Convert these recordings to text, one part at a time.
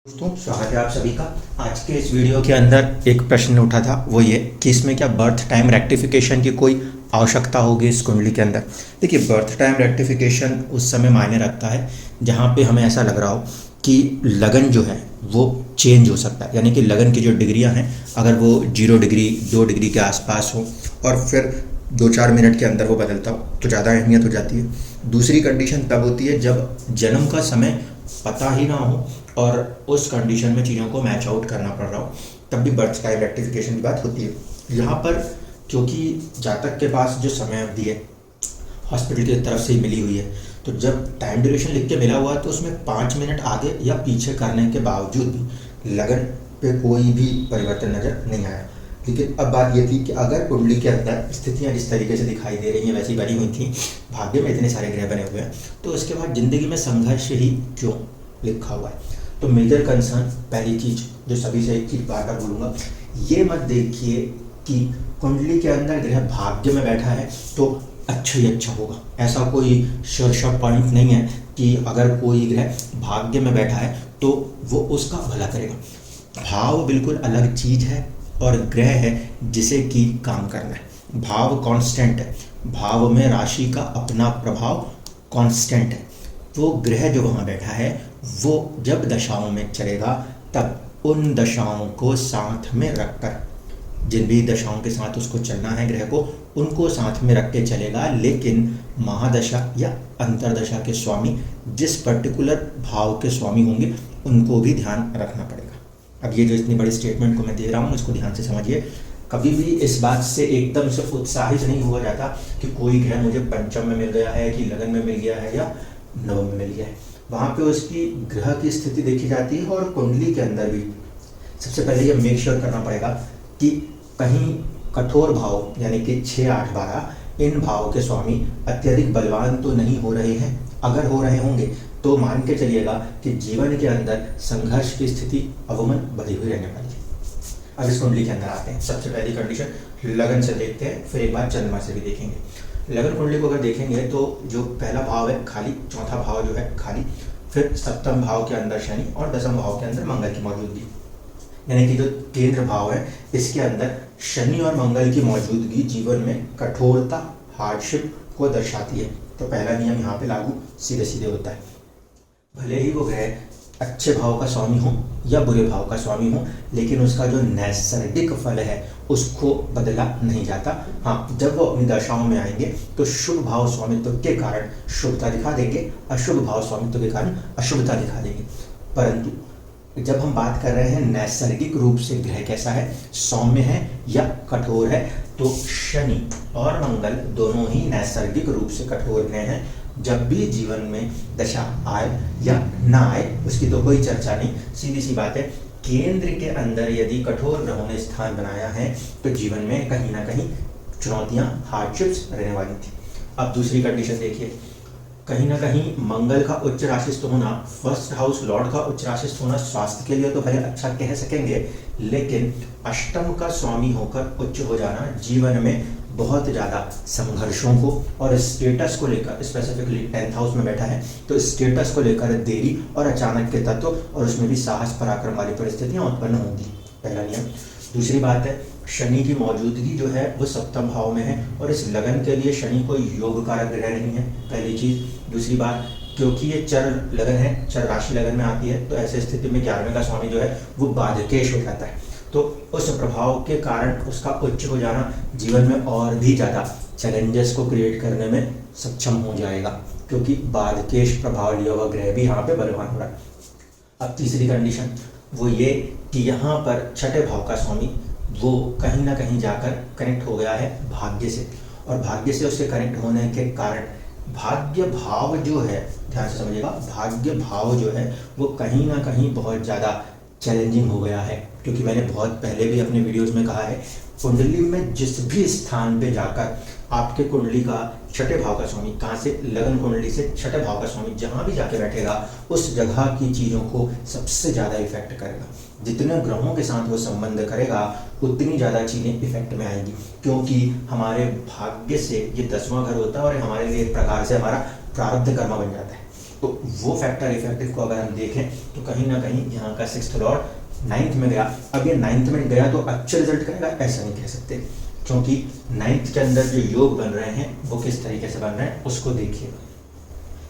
दोस्तों, स्वागत है आप सभी का। आज के इस वीडियो के अंदर एक प्रश्न उठा था, वो ये कि इसमें क्या बर्थ टाइम रेक्टिफिकेशन की कोई आवश्यकता होगी इस कुंडली के अंदर। देखिए, बर्थ टाइम रेक्टिफिकेशन उस समय मायने रखता है जहाँ पे हमें ऐसा लग रहा हो कि लगन जो है वो चेंज हो सकता है, यानी कि लगन की जो डिग्रियाँ हैं अगर वो 0 डिग्री 2 डिग्री के आसपास हो और फिर 2-4 मिनट के अंदर वो बदलता हो तो ज़्यादा अहमियत हो जाती है। दूसरी कंडीशन तब होती है जब जन्म का समय पता ही ना हो और उस कंडीशन में चीज़ों को मैच आउट करना पड़ रहा हो, तब भी बर्थ टाइम रेक्टिफिकेशन की बात होती है। यहाँ पर क्योंकि जातक के पास जो समय अवधि है हॉस्पिटल की तरफ से ही मिली हुई है, तो जब टाइम ड्यूरेशन लिख के मिला हुआ है तो उसमें 5 मिनट आगे या पीछे करने के बावजूद भी लगन पे कोई भी परिवर्तन नज़र नहीं आया। लेकिन अब बात ये थी कि अगर कुंडली के अंदर स्थितियाँ जिस तरीके से दिखाई दे रही हैं वैसी बनी हुई थी, भाग्य में इतने सारे ग्रह बने हुए हैं, तो उसके बाद ज़िंदगी में संघर्ष ही क्यों लिखा हुआ है। तो मेजर कंसर्न, पहली चीज़ जो सभी से एक चीज़ बार बार बोलूँगा, ये मत देखिए कि कुंडली के अंदर ग्रह भाग्य में बैठा है तो अच्छा ही अच्छा होगा। ऐसा कोई श्योर पॉइंट नहीं है कि अगर कोई ग्रह भाग्य में बैठा है तो वो उसका भला करेगा। भाव बिल्कुल अलग चीज़ है और ग्रह है जिसे कि काम करना है। भाव कांस्टेंट है, भाव में राशि का अपना प्रभाव कांस्टेंट है। तो ग्रह जो वहाँ बैठा है वो जब दशाओं में चलेगा तब उन दशाओं को साथ में रखकर, जिन भी दशाओं के साथ उसको चलना है ग्रह को, उनको साथ में रख के चलेगा। लेकिन महादशा या अंतरदशा के स्वामी जिस पर्टिकुलर भाव के स्वामी होंगे उनको भी ध्यान रखना पड़ेगा। अब ये जो इतनी बड़ी स्टेटमेंट को मैं दे रहा हूँ इसको ध्यान से समझिए। कभी भी इस बात से एकदम से उत्साहित नहीं हुआ जाता कि कोई ग्रह मुझे पंचम में मिल गया है कि लगन में मिल गया है या नवम में मिल गया है। वहाँ पे उसकी ग्रह की स्थिति देखी जाती है और कुंडली के अंदर भी सबसे पहले ये मेक श्योर करना पड़ेगा कि कहीं कठोर भाव यानी कि 6, 8, 12 इन भाव के स्वामी अत्यधिक बलवान तो नहीं हो रहे हैं। अगर हो रहे होंगे तो मान के चलिएगा कि जीवन के अंदर संघर्ष की स्थिति अवमन बढ़ी हुई रहने वाली है। अब इस कुंडली के अंदर आते हैं। सबसे पहली कंडीशन लगन से देखते हैं, फिर एक बार चंद्रमा से भी देखेंगे। लगन कुंडली को अगर देखेंगे तो जो पहला भाव है खाली, चौथा भाव जो है खाली, फिर सप्तम भाव के अंदर शनि और दसम भाव के अंदर मंगल की मौजूदगी, यानी कि जो केंद्र भाव है इसके अंदर शनि और मंगल की मौजूदगी जीवन में कठोरता, हार्डशिप को दर्शाती है। तो पहला नियम यहाँ पे लागू सीधे सीधे होता है। भले ही वो ग्रह अच्छे भाव का स्वामी हो या बुरे भाव का स्वामी हो, लेकिन उसका जो नैसर्गिक फल है उसको बदला नहीं जाता। हाँ, जब वो अपनी दशाओं में आएंगे तो शुभ भाव स्वामित्व के कारण शुभता दिखा देंगे, अशुभ भाव स्वामित्व के कारण अशुभता दिखा देंगे। परंतु जब हम बात कर रहे हैं नैसर्गिक रूप से ग्रह कैसा है, सौम्य है या कठोर है, तो शनि और मंगल दोनों ही नैसर्गिक रूप से कठोर ग्रह हैं। जब भी जीवन में दशा आए या ना आए उसकी तो कोई चर्चा नहीं, सीधी सी बात है। केंद्र के अंदर यदि कठोर ग्रहों ने स्थान बनाया है तो जीवन में कहीं ना कहीं चुनौतियां, हार्डशिप्स रहने वाली थी। अब दूसरी कंडीशन देखिए, कहीं ना कहीं मंगल का उच्च राशिस्थ होना, फर्स्ट हाउस लॉर्ड का उच्च राशिस्थ होना स्वास्थ्य के लिए तो भले अच्छा कह सकेंगे, लेकिन अष्टम का स्वामी होकर उच्च हो जाना जीवन में बहुत ज़्यादा संघर्षों को और स्टेटस को लेकर, स्पेसिफिकली 10th हाउस में बैठा है तो स्टेटस को लेकर देरी और अचानक के तत्व और उसमें भी साहस पराक्रम वाली परिस्थितियाँ उत्पन्न होंगी। पहला नियम। दूसरी बात है, शनि की मौजूदगी जो है वो सप्तम भाव में है और इस लगन के लिए शनि कोई योग कारक ग्रह नहीं है, पहली चीज़। दूसरी बात, क्योंकि ये चर लगन है, चर राशि लगन में आती है, तो ऐसे स्थिति में 11वें का स्वामी जो है वो बाधकेश हो जाता है। तो उस प्रभाव के कारण उसका उच्च हो जाना जीवन में और भी ज़्यादा चैलेंजेस को क्रिएट करने में सक्षम हो जाएगा, क्योंकि बाधकेश प्रभाव लिया हुआ ग्रह भी यहाँ पे बलवान हो रहा है। अब तीसरी कंडीशन वो ये कि यहाँ पर छठे भाव का स्वामी वो कहीं ना कहीं जाकर कनेक्ट हो गया है भाग्य से, और भाग्य से उसके कनेक्ट होने के कारण भाग्य भाव जो है, ध्यान से समझिएगा, भाग्य भाव जो है वो कहीं ना कहीं बहुत ज़्यादा चैलेंजिंग हो गया है। क्योंकि मैंने बहुत पहले भी अपने वीडियोस में कहा है, कुंडली में जिस भी स्थान पे जाकर आपके कुंडली का छठे भाव का स्वामी, कहाँ से, लगन कुंडली से छठे भाव का स्वामी जहाँ भी जाके बैठेगा उस जगह की चीज़ों को सबसे ज़्यादा इफेक्ट करेगा। जितने ग्रहों के साथ वो संबंध करेगा उतनी ज़्यादा चीज़ें इफेक्ट में आएंगी, क्योंकि हमारे भाग्य से ये 10वां घर होता है और हमारे लिए एक प्रकार से हमारा प्रारब्ध कर्म बन जाता है। तो वो फैक्टर इफेक्टिव को अगर हम देखें तो कहीं ना कहीं यहाँ का 6th लॉर्ड 9th में गया। अब ये 9th में गया तो अच्छा रिजल्ट करेगा ऐसा नहीं कह सकते, क्योंकि 9th के अंदर जो योग बन रहे हैं वो किस तरीके से बन रहे हैं उसको देखिए।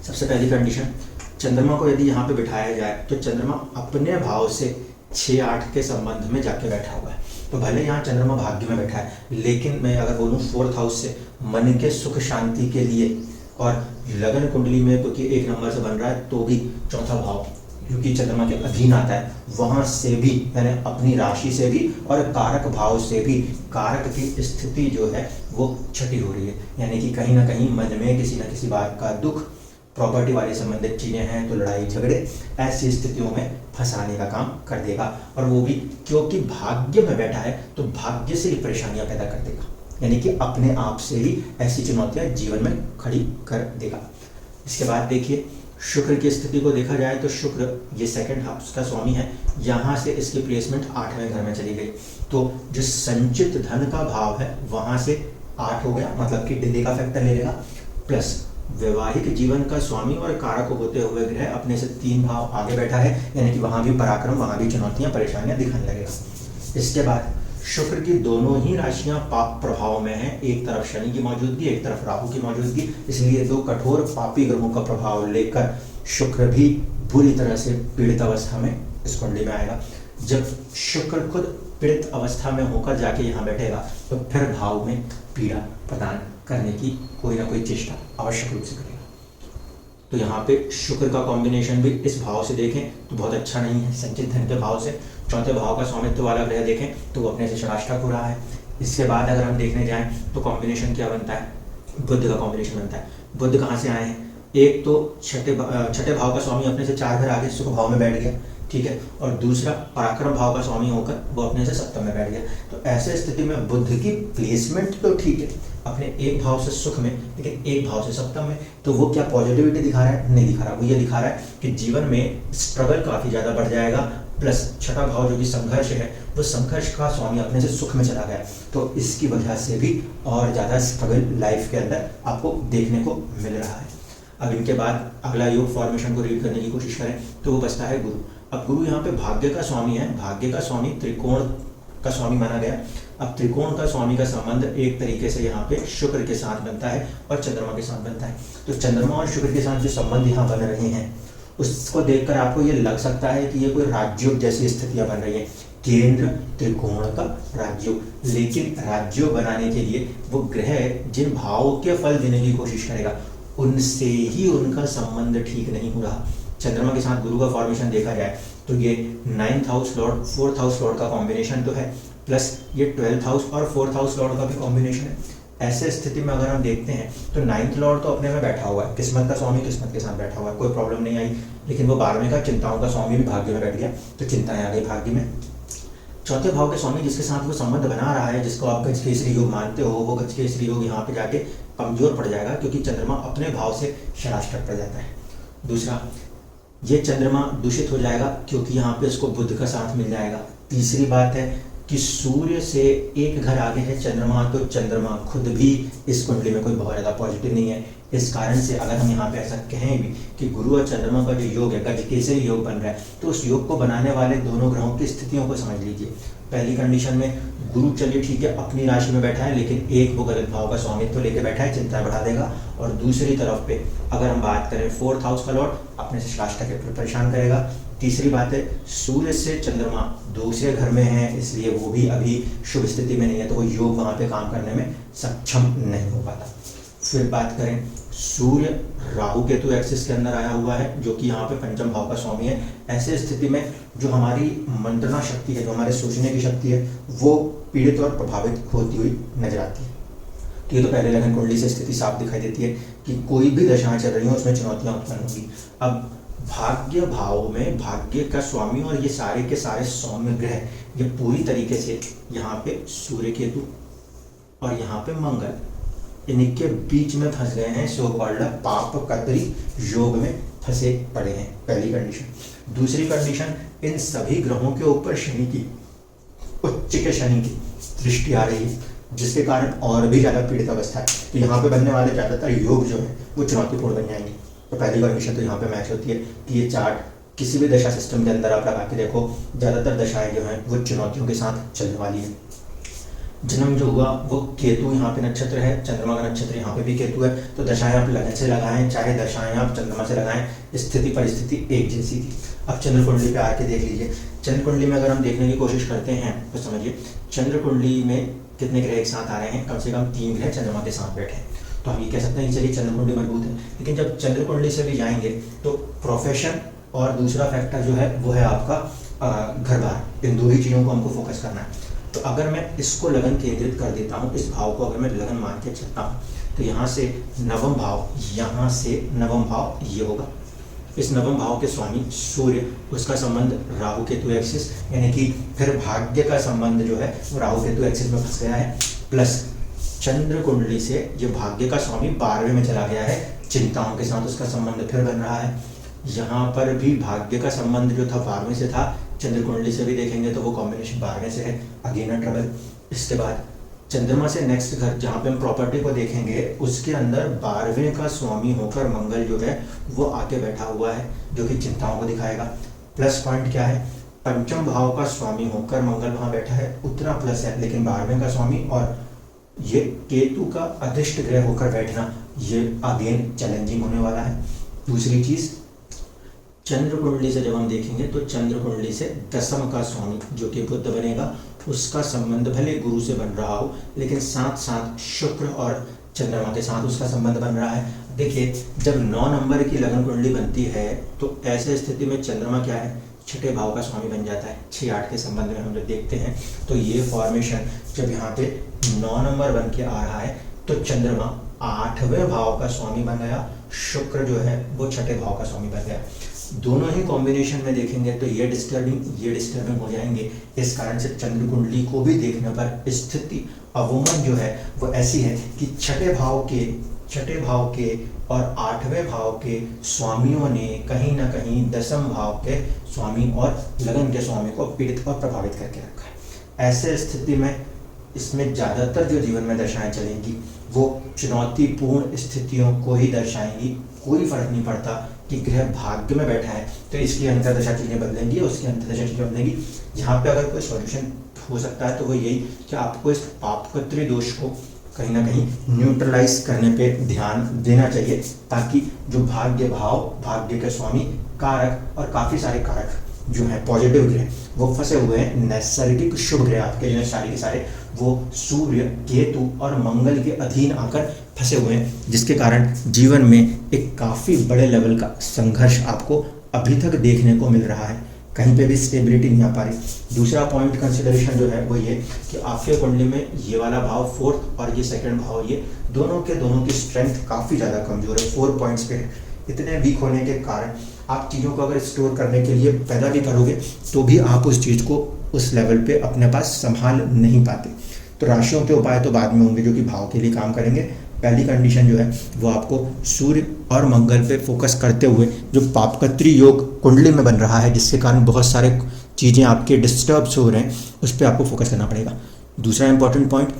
सबसे पहली कंडीशन, चंद्रमा को यदि यहाँ पे बिठाया जाए तो चंद्रमा अपने भाव से 6-8 के संबंध में जाके बैठा हुआ है। तो भले यहाँ चंद्रमा भाग्य में बैठा है, लेकिन मैं अगर बोलूँ 4th हाउस से मन के सुख शांति के लिए, और लगन कुंडली में क्योंकि 1 नंबर से बन रहा है तो भी 4था भाव क्योंकि चंद्रमा के अधीन आता है, वहाँ से भी यानी अपनी राशि से भी और कारक भाव से भी कारक की स्थिति जो है वो छठी हो रही है। यानी कि कहीं ना कहीं मन में किसी न किसी बात का दुख, प्रॉपर्टी वाले संबंधित चीज़ें हैं तो लड़ाई झगड़े, ऐसी स्थितियों में फंसाने का काम कर देगा। और वो भी क्योंकि भाग्य में बैठा है तो भाग्य से ही परेशानियां पैदा कर देगा, यानी कि अपने आप से ही ऐसी चुनौतियां जीवन में खड़ी कर देगा। इसके बाद देखिए शुक्र की स्थिति को देखा जाए तो शुक्र ये 2nd हाउस का स्वामी है, यहाँ से इसकी प्लेसमेंट 8वें घर में चली गई। तो जो संचित धन का भाव है वहाँ से 8 हो गया, मतलब कि डिले का फैक्टर ले लेगा, प्लस वैवाहिक जीवन का स्वामी और कारक होते हुए ग्रह अपने से 3 भाव आगे बैठा है, यानी कि वहाँ भी पराक्रम, वहाँ भी चुनौतियाँ परेशानियाँ दिखाने लगेगा। इसके बाद शुक्र की दोनों ही राशियां पाप प्रभाव में हैं, एक तरफ शनि की मौजूदगी, एक तरफ राहु की मौजूदगी, इसलिए 2 कठोर पापी ग्रहों का प्रभाव लेकर शुक्र भी बुरी तरह से पीड़ित अवस्था में इस कुंडली में आएगा। जब शुक्र खुद पीड़ित अवस्था में होकर जाके यहाँ बैठेगा तो फिर भाव में पीड़ा प्रदान करने की कोई ना कोई चेष्टा आवश्यक रूप से करेगा। तो यहाँ पे शुक्र का कॉम्बिनेशन भी इस भाव से देखें तो बहुत अच्छा नहीं है। संचित धन के भाव से 4थे भाव का स्वामित्व वाला ग्रह देखें तो वो अपने से षडाष्टक हो रहा है। इसके बाद अगर हम देखने जाएं तो कॉम्बिनेशन क्या बनता है, बुध का कॉम्बिनेशन बनता है। बुध कहाँ से आए हैं, एक तो छठे भाव का स्वामी अपने से 4 घर आगे सुख भाव में बैठ गया, ठीक है, और दूसरा पराक्रम भाव का स्वामी होकर वो अपने से 7 में बैठ गया। तो ऐसे स्थिति में बुध की प्लेसमेंट तो ठीक है अपने 1 भाव से सुख में, लेकिन 1 भाव से 7 में, तो वो क्या पॉजिटिविटी दिखा रहा है, नहीं दिखा रहा। वो ये दिखा रहा है कि जीवन में स्ट्रगल काफ़ी ज़्यादा बढ़ जाएगा, प्लस 6ठा भाव जो कि संघर्ष है वो संघर्ष का स्वामी अपने से सुख में चला गया, तो इसकी वजह से भी और ज़्यादा स्ट्रगल लाइफ के अंदर आपको देखने को मिल रहा है। अब इनके बाद अगला योग फॉर्मेशन को रीड करने की कोशिश करें तो वो बचता है गुरु। अब गुरु यहाँ पे भाग्य का स्वामी है, भाग्य का स्वामी त्रिकोण का स्वामी माना गया। अब त्रिकोण का स्वामी का संबंध एक तरीके से यहाँ पे शुक्र के साथ बनता है और चंद्रमा के साथ बनता है। तो चंद्रमा और शुक्र के साथ जो संबंध यहाँ बन रहे हैं उसको देखकर आपको ये लग सकता है कि ये कोई राजयोग जैसी स्थितियां बन रही हैं, केंद्र त्रिकोण का राजयोग। लेकिन राजयोग बनाने के लिए वो ग्रह जिन भावों के फल देने की कोशिश करेगा उनसे ही उनका संबंध ठीक नहीं हो रहा। चंद्रमा के साथ गुरु का फॉर्मेशन देखा जाए तो ये 9th house Lord 4th house Lord का कॉम्बिनेशन तो है, प्लस ये 12th हाउस और 4th हाउस लॉर्ड का भी कॉम्बिनेशन है। ऐसे स्थिति में अगर हम देखते हैं तो 9th लॉर्ड तो अपने में बैठा हुआ है, किस्मत का स्वामी किस्मत के साथ बैठा हुआ है, कोई प्रॉब्लम नहीं आई। लेकिन वो 12वें का चिंताओं का स्वामी भी भाग्य में बैठ गया, तो चिंताएं आ गई भाग्य में। 4थे भाव के स्वामी जिसके साथ वो संबंध बना रहा है, जिसको आप गजकेसरी योग मानते हो, वो गजकेसरी योग यहाँ पे जाके कमजोर पड़ जाएगा, क्योंकि चंद्रमा अपने भाव से षडाष्टक पड़ जाता है। दूसरा, ये चंद्रमा दूषित हो जाएगा क्योंकि यहाँ पे इसको बुध का साथ मिल जाएगा। तीसरी बात है कि सूर्य से 1 घर आगे है चंद्रमा, तो चंद्रमा खुद भी इस कुंडली में कोई बहुत ज़्यादा पॉजिटिव नहीं है। इस कारण से अगर हम यहाँ पे ऐसा कहें भी कि गुरु और चंद्रमा का जो योग है गजकेसरी योग बन रहा है, तो उस योग को बनाने वाले दोनों ग्रहों की स्थितियों को समझ लीजिए। पहली कंडीशन में गुरु चलिए ठीक है अपनी राशि में बैठा है, लेकिन एक वो गलत भाव का स्वामित्व लेके बैठा है, चिंता बढ़ा देगा। और दूसरी तरफ पे अगर हम बात करें 4th हाउस का लॉर्ड अपने से षडाष्टक परेशान करेगा। तीसरी बात है सूर्य से चंद्रमा दूसरे घर में है, इसलिए वो भी अभी शुभ स्थिति में नहीं है, तो वो योग वहाँ पे काम करने में सक्षम नहीं हो पाता। फिर बात करें सूर्य राहु केतु एक्सिस के अंदर आया हुआ है, जो कि यहाँ पे 5म भाव का स्वामी है। ऐसे स्थिति में जो हमारी मंत्रणा शक्ति है, जो हमारे सोचने की शक्ति है, वो पीड़ित और प्रभावित होती हुई नजर आती है। तो ये तो पहले लगन कुंडली से स्थिति साफ दिखाई देती है कि कोई भी दशाएं चल रही हो उसमें चुनौतियां उत्पन्न होंगी। अब भाग्य भाव में भाग्य का स्वामी और ये सारे के सारे सौम्य ग्रह ये पूरी तरीके से यहाँ पे सूर्य केतु और यहाँ पे मंगल इनके बीच में फंस गए हैं, सो कॉल्ड पाप कतरी योग में फंसे पड़े हैं, पहली कंडीशन। दूसरी कंडीशन, इन सभी ग्रहों के ऊपर शनि की उच्च के शनि की दृष्टि आ रही है, जिसके कारण और भी ज़्यादा पीड़ित अवस्था है। तो यहाँ पे बनने वाले ज़्यादातर योग जो है वो चुनौतीपूर्ण बन जाएंगे। तो पहली कंडीशन तो यहाँ पे मैच होती है कि ये चार्ट किसी भी दशा सिस्टम के अंदर आप लगा के देखो, ज़्यादातर दशाएं जो हैं वो चुनौतियों के साथ चलने वाली है। जन्म जो हुआ वो केतु यहाँ पे नक्षत्र है, चंद्रमा का नक्षत्र यहाँ पे भी केतु है, तो दशाएं आप लगन से लगाएं, चाहे दशाएं आप चंद्रमा से लगाएं, स्थिति परिस्थिति एक जैसी थी। अब चंद्र कुंडली पे आके देख लीजिए। चंद्र कुंडली में अगर हम देखने की कोशिश करते हैं तो समझिए चंद्र कुंडली में कितने ग्रह एक साथ आ रहे हैं, कम से कम 3 ग्रह चंद्रमा के साथ बैठे हैं। तो हम ये कह सकते हैं कि चलिए चंद्र कुंडली मजबूत है। लेकिन जब चंद्र कुंडली से भी जाएंगे तो प्रोफेशन और दूसरा फैक्टर जो है वो है आपका घर बार, इन 2 ही चीज़ों को हमको फोकस करना है। तो अगर मैं इसको लगन केंद्रित कर देता हूँ, इस भाव को अगर मैं लगन मान के चलता हूँ, तो यहाँ से नवम भाव, यहाँ से नवम भाव ये होगा। इस नवम भाव के स्वामी सूर्य, उसका संबंध राहु केतु एक्सिस, यानी कि फिर भाग्य का संबंध जो है वो राहु केतु एक्सिस में फंस गया है। प्लस चंद्र कुंडली से ये भाग्य का स्वामी 12वें में चला गया है, चिंताओं के साथ उसका संबंध फिर बन रहा है। यहाँ पर भी भाग्य का संबंध जो था 12वें से था, चंद्र कुंडली से भी देखेंगे तो वो कॉम्बिनेशन 12वें से है, अगेन अ ट्रबल। इसके बाद चंद्रमा से नेक्स्ट घर जहाँ पे हम प्रॉपर्टी को देखेंगे उसके अंदर 12वें का स्वामी होकर मंगल जो है वो आके बैठा हुआ है, जो कि चिंताओं को दिखाएगा। प्लस पॉइंट क्या है, पंचम भाव का स्वामी होकर मंगल वहाँ बैठा है, उतना प्लस है, लेकिन 12वें का स्वामी और ये केतु का अधिष्ट ग्रह होकर बैठना ये अगेन चैलेंजिंग होने वाला है। दूसरी चीज, चंद्र कुंडली से जब हम देखेंगे तो चंद्र कुंडली से दसम का स्वामी जो कि बुध बनेगा, उसका संबंध भले गुरु से बन रहा हो, लेकिन साथ साथ शुक्र और चंद्रमा के साथ उसका संबंध बन रहा है। देखिए जब 9 नंबर की लगन कुंडली बनती है तो ऐसे स्थिति में चंद्रमा क्या है, छठे भाव का स्वामी बन जाता है। 6-8 के संबंध में हम जब देखते हैं तो ये फॉर्मेशन जब यहाँ पे 9 नंबर बन के आ रहा है तो चंद्रमा 8वें भाव का स्वामी बन गया, शुक्र जो है वो छठे भाव का स्वामी बन गया। दोनों ही कॉम्बिनेशन में देखेंगे तो ये डिस्टर्बिंग हो जाएंगे। इस कारण से चंद्र कुंडली को भी देखने पर स्थिति अवमन जो है वो ऐसी है कि छठे भाव के और 8वें भाव के स्वामियों ने कहीं ना कहीं दसम भाव के स्वामी और लगन के स्वामी को पीड़ित और प्रभावित करके रखा है। ऐसे स्थिति में इसमें ज़्यादातर जो जीवन में दशाएं चलेंगी वो चुनौतीपूर्ण स्थितियों को ही दर्शाएंगी। कोई फर्क नहीं पड़ता कि ग्रह भाग्य में बैठा है तो इसकी अंतर्दशा चीज़ें बदलेंगी, उसकी अंतर्दशा चीज़ें बदलेंगी। यहाँ पे अगर कोई सॉल्यूशन हो सकता है तो वो यही कि आपको इस पापकत्री दोष को कहीं ना कहीं न्यूट्रलाइज करने पे ध्यान देना चाहिए, ताकि जो भाग्य भाव, भाग्य के स्वामी, कारक और काफ़ी सारे कारक जो है पॉजिटिव ग्रह वो फंसे हुए हैं। नैसर्गिक शुभ ग्रह आपके जो सारे के सारे वो सूर्य, केतु और मंगल के अधीन आकर फंसे हुए हैं, जिसके कारण जीवन में एक काफ़ी बड़े लेवल का संघर्ष आपको अभी तक देखने को मिल रहा है। कहीं पे भी स्टेबिलिटी नहीं आ पा रही। दूसरा पॉइंट कंसिडरेशन जो है वो ये कि आपके कुंडली में ये वाला भाव 4th और ये 2nd भाव, ये दोनों की स्ट्रेंथ काफ़ी ज़्यादा कमज़ोर है, 4 पॉइंट्स पे है। इतने वीक होने के कारण आप चीज़ों को अगर स्टोर करने के लिए पैदा भी करोगे तो भी आप उस चीज़ को उस लेवल पे अपने पास संभाल नहीं पाते। तो राशियों के उपाय तो बाद में होंगे जो कि भाव के लिए काम करेंगे। पहली कंडीशन जो है वो आपको सूर्य और मंगल पे फोकस करते हुए जो पापकत्री योग कुंडली में बन रहा है, जिसके कारण बहुत सारे चीज़ें आपके डिस्टर्ब्स हो रहे हैं, उस पर आपको फोकस करना पड़ेगा। दूसरा इंपॉर्टेंट पॉइंट,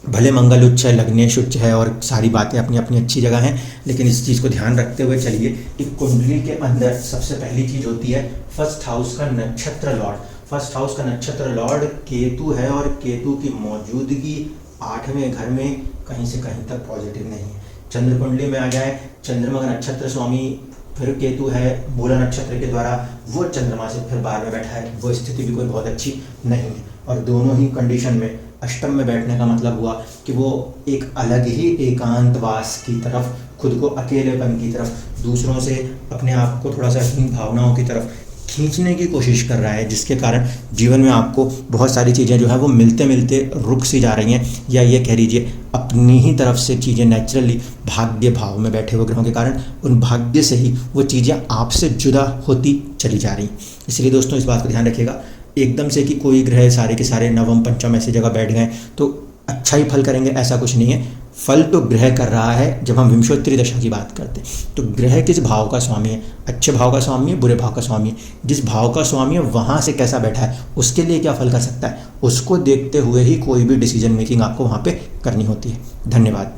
भले मंगल उच्च है, लग्नेश उच्च है और सारी बातें अपनी अपनी अच्छी जगह हैं, लेकिन इस चीज़ को ध्यान रखते हुए चलिए कि कुंडली के अंदर सबसे पहली चीज़ होती है फर्स्ट हाउस का नक्षत्र लॉर्ड। फर्स्ट हाउस का नक्षत्र लॉर्ड केतु है और केतु की मौजूदगी 8वें घर में कहीं से कहीं तक पॉजिटिव नहीं है। चंद्र कुंडली में आ जाए, चंद्रमा का नक्षत्र स्वामी फिर केतु है, मूला नक्षत्र के द्वारा वो चंद्रमा से फिर 12 में बैठा है, वो स्थिति भी कोई बहुत अच्छी नहीं है। और दोनों ही कंडीशन में अष्टम में बैठने का मतलब हुआ कि वो एक अलग ही एकांतवास की तरफ, खुद को अकेलेपन की तरफ, दूसरों से अपने आप को थोड़ा सा हीन भावनाओं की तरफ खींचने की कोशिश कर रहा है, जिसके कारण जीवन में आपको बहुत सारी चीज़ें जो है वो मिलते मिलते रुक सी जा रही हैं, या ये कह लीजिए अपनी ही तरफ से चीज़ें नेचुरली भाग्य भाव में बैठे हुए ग्रहों के कारण उन भाग्य से ही वो चीज़ें आपसे जुदा होती चली जा रही। इसलिए दोस्तों इस बात का ध्यान रखिएगा, एकदम से कि कोई ग्रह सारे के सारे नवम पंचम ऐसी जगह बैठ गए तो अच्छा ही फल करेंगे, ऐसा कुछ नहीं है। फल तो ग्रह कर रहा है। जब हम विंशोत्तरी दशा की बात करते हैं तो ग्रह किस भाव का स्वामी है, अच्छे भाव का स्वामी है, बुरे भाव का स्वामी है, जिस भाव का स्वामी है वहाँ से कैसा बैठा है, उसके लिए क्या फल कर सकता है, उसको देखते हुए ही कोई भी डिसीजन मेकिंग आपको वहाँ पे करनी होती है। धन्यवाद।